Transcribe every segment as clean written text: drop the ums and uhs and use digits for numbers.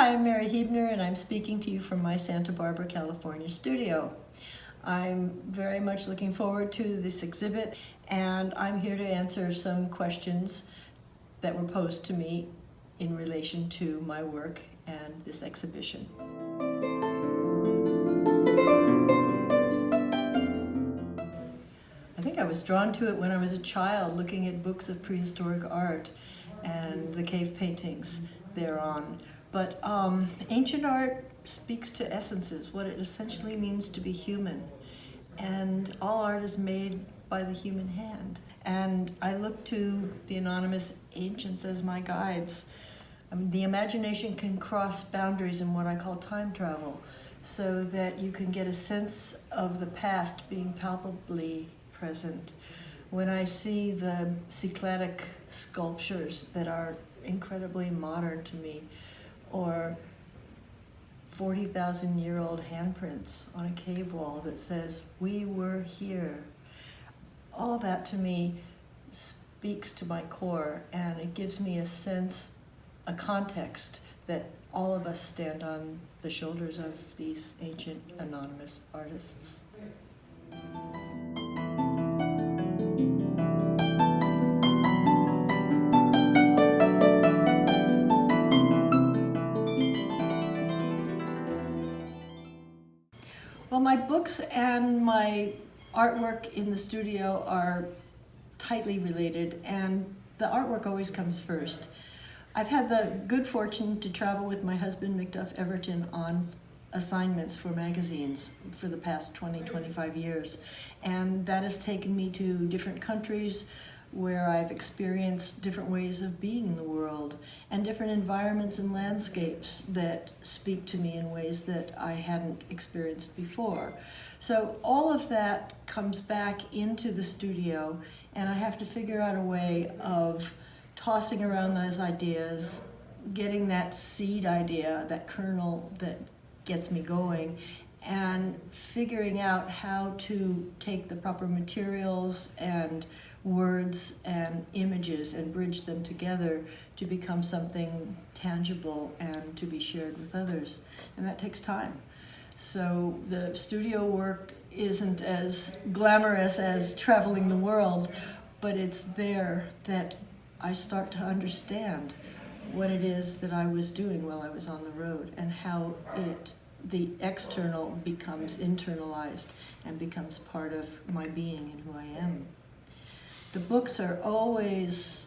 I'm Mary Heebner, and I'm speaking to you from my Santa Barbara, California studio. I'm very much looking forward to this exhibit, and I'm here to answer some questions that were posed to me in relation to my work and this exhibition. I think I was drawn to it when I was a child, looking at books of prehistoric art and the cave paintings thereon. But ancient art speaks to essences, what it essentially means to be human. And all art is made by the human hand. And I look to the anonymous ancients as my guides. I mean, the imagination can cross boundaries in what I call time travel, so that you can get a sense of the past being palpably present. When I see the Cycladic sculptures that are incredibly modern to me, or 40,000-year-old handprints on a cave wall that says, "We were here." All that to me speaks to my core, and it gives me a sense, a context, that all of us stand on the shoulders of these ancient anonymous artists. Well, my books and my artwork in the studio are tightly related, and the artwork always comes first. I've had the good fortune to travel with my husband, Macduff Everton, on assignments for magazines for the past 25 years. And that has taken me to different countries where I've experienced different ways of being in the world and different environments and landscapes that speak to me in ways that I hadn't experienced before. So all of that comes back into the studio, and I have to figure out a way of tossing around those ideas, getting that seed idea, that kernel that gets me going, and figuring out how to take the proper materials and words and images and bridge them together to become something tangible and to be shared with others. And that takes time. So the studio work isn't as glamorous as traveling the world, but it's there that I start to understand what it is that I was doing while I was on the road, and how the external becomes internalized and becomes part of my being and who I am. The books are always,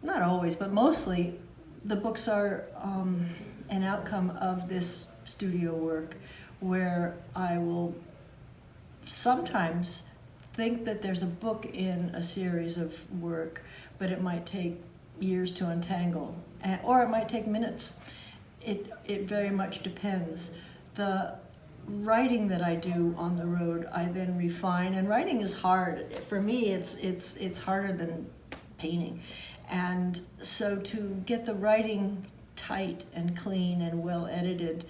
not always, but mostly, the books are an outcome of this studio work, where I will sometimes think that there's a book in a series of work, but it might take years to untangle, or it might take minutes. It very much depends. The writing that I do on the road, I then refine, and writing is hard. For me, it's harder than painting. And so to get the writing tight and clean and well edited,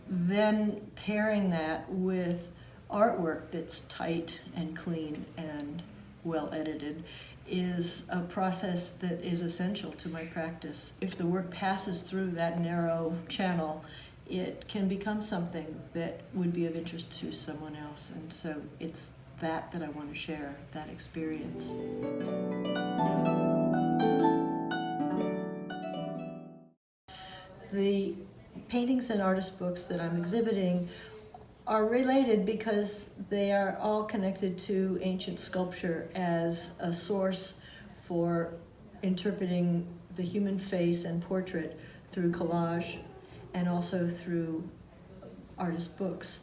then pairing that with artwork that's tight and clean and well edited is a process that is essential to my practice. If the work passes through that narrow channel, it can become something that would be of interest to someone else. And so it's that I want to share, that experience. The paintings and artist books that I'm exhibiting are related because they are all connected to ancient sculpture as a source for interpreting the human face and portrait through collage, and also through artist books.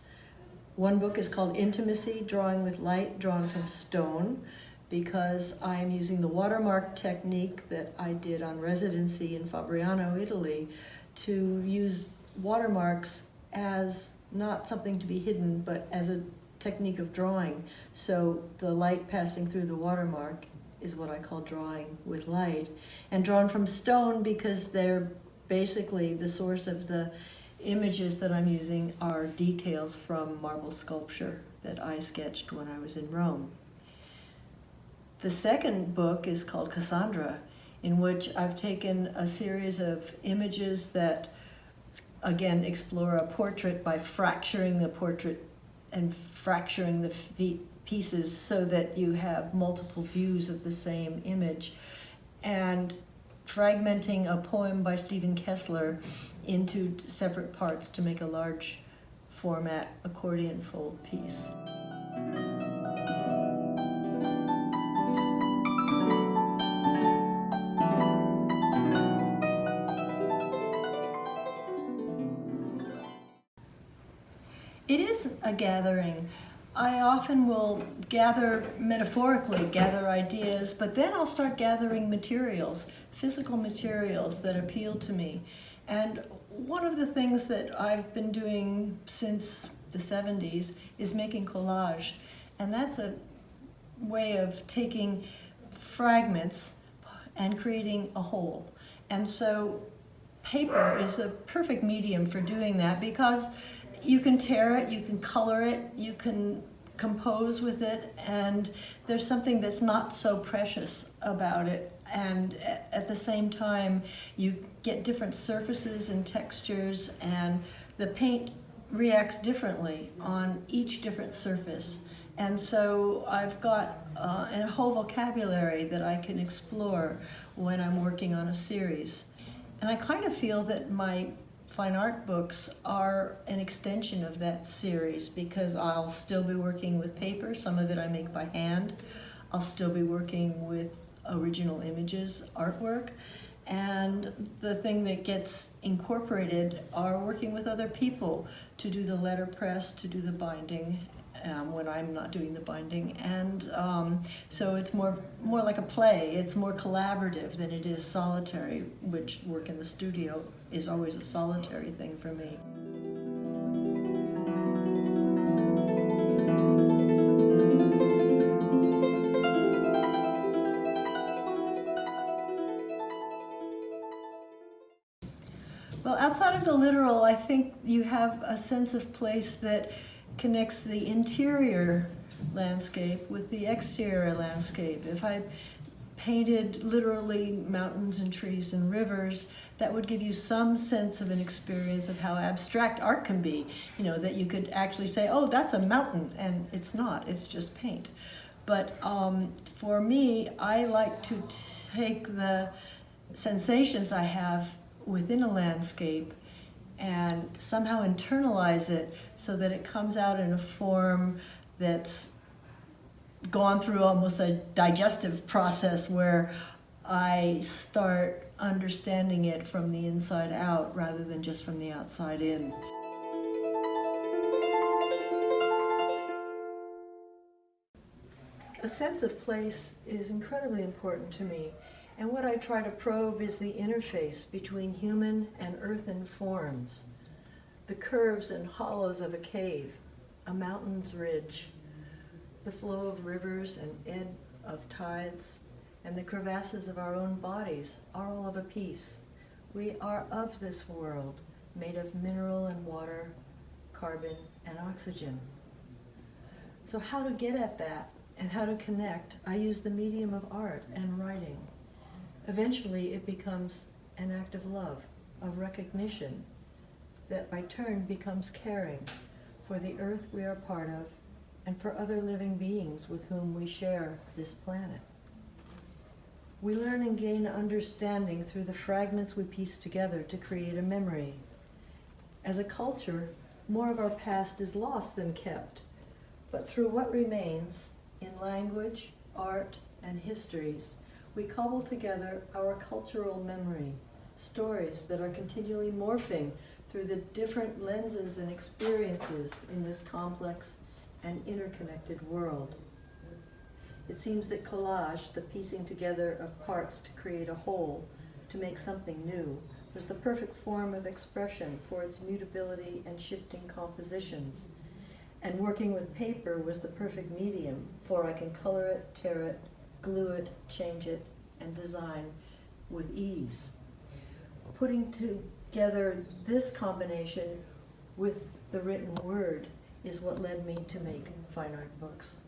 One book is called Intimacy, Drawing with Light, drawn from stone, because I'm using the watermark technique that I did on residency in Fabriano, Italy, to use watermarks as not something to be hidden, but as a technique of drawing. So the light passing through the watermark is what I call drawing with light. And drawn from stone because they're basically the source of the images that I'm using are details from marble sculpture that I sketched when I was in Rome. The second book is called Cassandra, in which I've taken a series of images that again, explore a portrait by fracturing the portrait and fracturing the pieces so that you have multiple views of the same image, and fragmenting a poem by Stephen Kessler into separate parts to make a large format accordion fold piece. It is a gathering. I often will gather, metaphorically, gather ideas, but then I'll start gathering materials, physical materials that appeal to me. And one of the things that I've been doing since the 70s is making collage. And that's a way of taking fragments and creating a whole. And so paper is the perfect medium for doing that, because you can tear it, you can color it, you can compose with it, and there's something that's not so precious about it. And at the same time, you get different surfaces and textures, and the paint reacts differently on each different surface. And so I've got a whole vocabulary that I can explore when I'm working on a series. And I kind of feel that my fine art books are an extension of that series, because I'll still be working with paper. Some of it I make by hand. I'll still be working with original images, artwork. And the thing that gets incorporated are working with other people to do the letterpress, to do the binding, when I'm not doing the binding. And so it's more like a play. It's more collaborative than it is solitary, which work in the studio is always a solitary thing for me. Well, outside of the literal, I think you have a sense of place that connects the interior landscape with the exterior landscape. If I painted literally mountains and trees and rivers, that would give you some sense of an experience of how abstract art can be. You know, that you could actually say, oh, that's a mountain, and it's not, it's just paint. But for me, I like to take the sensations I have within a landscape and somehow internalize it so that it comes out in a form that's gone through almost a digestive process, where I start understanding it from the inside out rather than just from the outside in. A sense of place is incredibly important to me. And what I try to probe is the interface between human and earthen forms, the curves and hollows of a cave, a mountain's ridge, the flow of rivers and ebb of tides, and the crevasses of our own bodies are all of a piece. We are of this world, made of mineral and water, carbon and oxygen. So how to get at that and how to connect, I use the medium of art and writing. Eventually, it becomes an act of love, of recognition, that by turn becomes caring for the earth we are part of and for other living beings with whom we share this planet. We learn and gain understanding through the fragments we piece together to create a memory. As a culture, more of our past is lost than kept, but through what remains in language, art, and histories, we cobble together our cultural memory, stories that are continually morphing through the different lenses and experiences in this complex and interconnected world. It seems that collage, the piecing together of parts to create a whole, to make something new, was the perfect form of expression for its mutability and shifting compositions. And working with paper was the perfect medium, for I can color it, tear it, glue it, change it, and design with ease. Putting together this combination with the written word is what led me to make fine art books.